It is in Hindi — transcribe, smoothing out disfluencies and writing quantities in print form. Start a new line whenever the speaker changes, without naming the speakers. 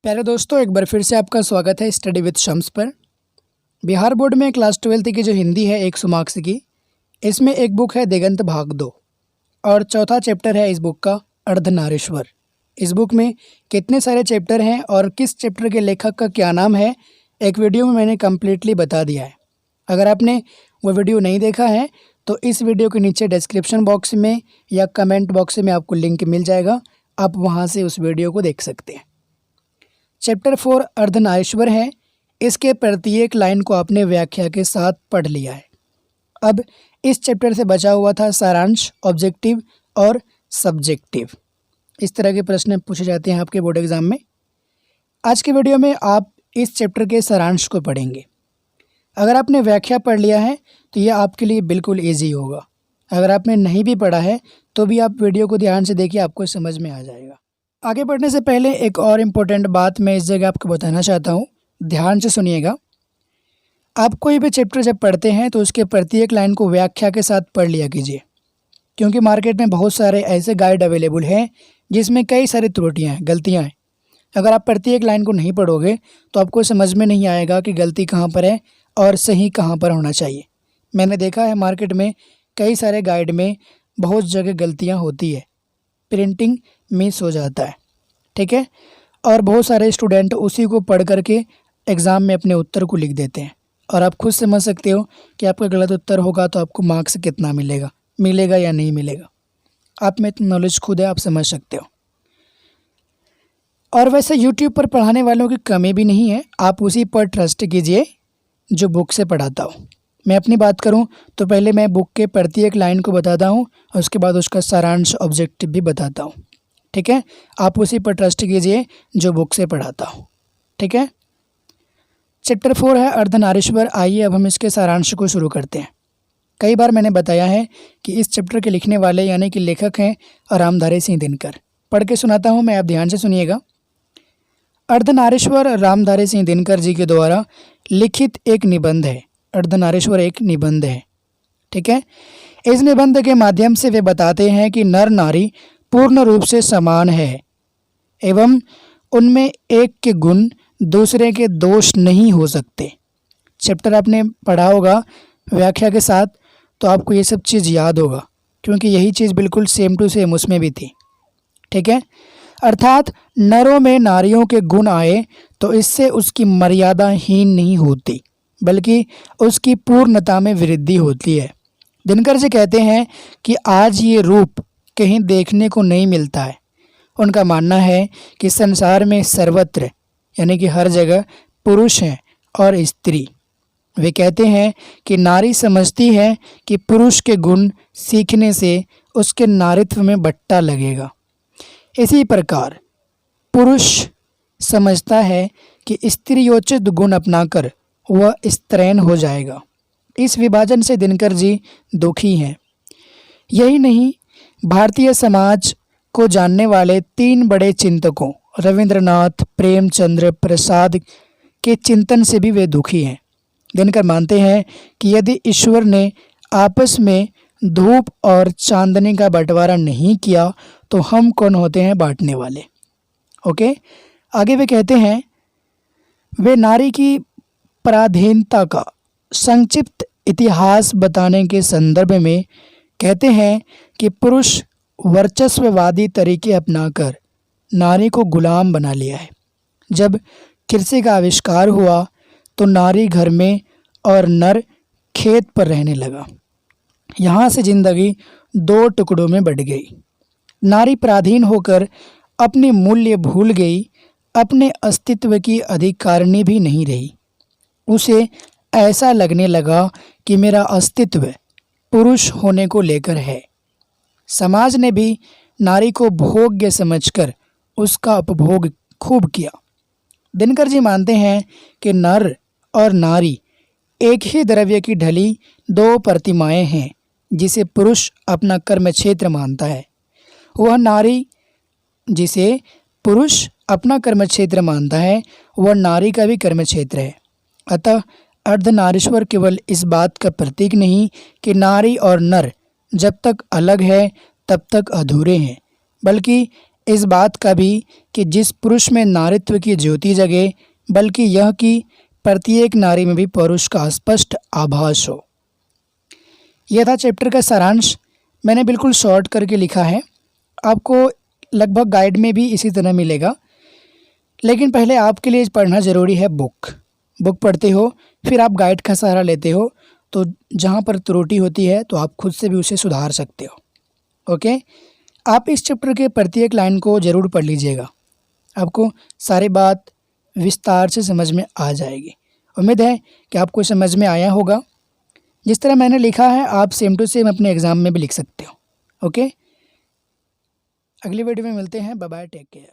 प्यारे दोस्तों, एक बार फिर से आपका स्वागत है स्टडी विद शम्स पर। बिहार बोर्ड में क्लास 12th की जो हिंदी है 100 मार्क्स की, इसमें एक बुक है दिगंत भाग 2 और चौथा चैप्टर है इस बुक का अर्धनारीश्वर। इस बुक में कितने सारे चैप्टर हैं और किस चैप्टर के लेखक का क्या नाम है, एक वीडियो में मैंने कम्प्लीटली बता दिया है। अगर आपने वो वीडियो नहीं देखा है तो इस वीडियो के नीचे डिस्क्रिप्शन बॉक्स में या कमेंट बॉक्स में आपको लिंक मिल जाएगा, आप वहाँ से उस वीडियो को देख सकते हैं। चैप्टर 4 अर्धनारीश्वर है। इसके प्रत्येक लाइन को आपने व्याख्या के साथ पढ़ लिया है। अब इस चैप्टर से बचा हुआ था सारांश, ऑब्जेक्टिव और सब्जेक्टिव। इस तरह के प्रश्न पूछे जाते हैं आपके बोर्ड एग्जाम में। आज के वीडियो में आप इस चैप्टर के सारांश को पढ़ेंगे। अगर आपने व्याख्या पढ़ लिया है तो यह आपके लिए बिल्कुल ईजी होगा। अगर आपने नहीं भी पढ़ा है तो भी आप वीडियो को ध्यान से देखिए, आपको समझ में आ जाएगा। आगे बढ़ने से पहले एक और इम्पोर्टेंट बात मैं इस जगह आपको बताना चाहता हूँ, ध्यान से सुनिएगा। आप कोई भी चैप्टर जब पढ़ते हैं तो उसके प्रत्येक लाइन को व्याख्या के साथ पढ़ लिया कीजिए, क्योंकि मार्केट में बहुत सारे ऐसे गाइड अवेलेबल हैं जिसमें कई सारी त्रुटियाँ हैं, गलतियाँ हैं। अगर आप प्रत्येक लाइन को नहीं पढ़ोगे तो आपको समझ में नहीं आएगा कि गलती कहाँ पर है और सही कहाँ पर होना चाहिए। मैंने देखा है मार्केट में कई सारे गाइड में बहुत जगह गलतियाँ होती है, प्रिंटिंग मिस हो जाता है, ठीक है। और बहुत सारे स्टूडेंट उसी को पढ़ करके एग्ज़ाम में अपने उत्तर को लिख देते हैं और आप खुद समझ सकते हो कि आपका गलत उत्तर होगा तो आपको मार्क्स कितना मिलेगा या नहीं मिलेगा। आप में इतना नॉलेज खुद है, आप समझ सकते हो। और वैसे यूट्यूब पर पढ़ाने वालों की कमी भी नहीं है, आप उसी पर ट्रस्ट कीजिए जो बुक से पढ़ाता हूँ। मैं अपनी बात करूं तो पहले मैं बुक के प्रत्येक लाइन को बताता हूं और उसके बाद उसका सारांश, ऑब्जेक्टिव भी बताता हूं, ठीक है। आप उसी पर ट्रस्ट कीजिए जो बुक से पढ़ाता हूं, ठीक है। चैप्टर 4 है अर्धनारीश्वर। आइए अब हम इसके सारांश को शुरू करते हैं। कई बार मैंने बताया है कि इस चैप्टर के लिखने वाले यानी कि लेखक हैं रामधारी सिंह दिनकर। पढ़ के सुनाता हूँ मैं, आप ध्यान से सुनिएगा। अर्धनारीश्वर रामधारी सिंह दिनकर जी के द्वारा लिखित एक निबंध है। अर्धनारीश्वर एक निबंध है, ठीक है। इस निबंध के माध्यम से वे बताते हैं कि नर नारी पूर्ण रूप से समान है एवं उनमें एक के गुण दूसरे के दोष नहीं हो सकते। चैप्टर आपने पढ़ा होगा व्याख्या के साथ तो आपको ये सब चीज़ याद होगा, क्योंकि यही चीज़ बिल्कुल सेम टू सेम उसमें भी थी, ठीक है। अर्थात नरों में नारियों के गुण आए तो इससे उसकी मर्यादा हीन नहीं होती, बल्कि उसकी पूर्णता में वृद्धि होती है। दिनकर जी कहते हैं कि आज ये रूप कहीं देखने को नहीं मिलता है। उनका मानना है कि संसार में सर्वत्र यानी कि हर जगह पुरुष हैं और स्त्री। वे कहते हैं कि नारी समझती है कि पुरुष के गुण सीखने से उसके नारित्व में बट्टा लगेगा। इसी प्रकार पुरुष समझता है कि स्त्रियोचित गुण अपनाकर वह स्त्रैण हो जाएगा। इस विभाजन से दिनकर जी दुखी हैं। यही नहीं, भारतीय समाज को जानने वाले 3 बड़े चिंतकों रविंद्रनाथ, प्रेमचंद्र, प्रसाद के चिंतन से भी वे दुखी हैं। दिनकर मानते हैं कि यदि ईश्वर ने आपस में धूप और चांदनी का बंटवारा नहीं किया तो हम कौन होते हैं बांटने वाले। ओके, आगे वे कहते हैं, वे नारी की पराधीनता का संक्षिप्त इतिहास बताने के संदर्भ में कहते हैं कि पुरुष वर्चस्ववादी तरीके अपनाकर नारी को गुलाम बना लिया है। जब कृषि का आविष्कार हुआ तो नारी घर में और नर खेत पर रहने लगा। यहाँ से जिंदगी 2 टुकड़ों में बट गई। नारी पराधीन होकर अपने मूल्य भूल गई, अपने अस्तित्व की अधिकारिणी भी नहीं रही। उसे ऐसा लगने लगा कि मेरा अस्तित्व पुरुष होने को लेकर है। समाज ने भी नारी को भोग्य समझकर उसका उपभोग खूब किया। दिनकर जी मानते हैं कि नर और नारी एक ही द्रव्य की ढली 2 प्रतिमाएं हैं, जिसे पुरुष अपना कर्म क्षेत्र मानता है। वह नारी जिसे पुरुष अपना कर्म क्षेत्र मानता है वह नारी का भी कर्म क्षेत्र है। अतः अर्धनारीश्वर केवल इस बात का प्रतीक नहीं कि नारी और नर जब तक अलग है तब तक अधूरे हैं, बल्कि इस बात का भी कि जिस पुरुष में नारीत्व की ज्योति जगे, बल्कि यह कि प्रत्येक नारी में भी पुरुष का स्पष्ट आभास हो। यह था चैप्टर का सारांश। मैंने बिल्कुल शॉर्ट करके लिखा है, आपको लगभग गाइड में भी इसी तरह मिलेगा, लेकिन पहले आपके लिए पढ़ना ज़रूरी है बुक पढ़ते हो, फिर आप गाइड का सहारा लेते हो, तो जहाँ पर त्रुटि होती है तो आप खुद से भी उसे सुधार सकते हो। ओके, आप इस चैप्टर के प्रत्येक लाइन को ज़रूर पढ़ लीजिएगा, आपको सारी बात विस्तार से समझ में आ जाएगी। उम्मीद है कि आपको समझ में आया होगा। जिस तरह मैंने लिखा है आप सेम टू सेम अपने एग्ज़ाम में भी लिख सकते हो। ओके, अगली वीडियो में मिलते हैं। Bye bye, take care.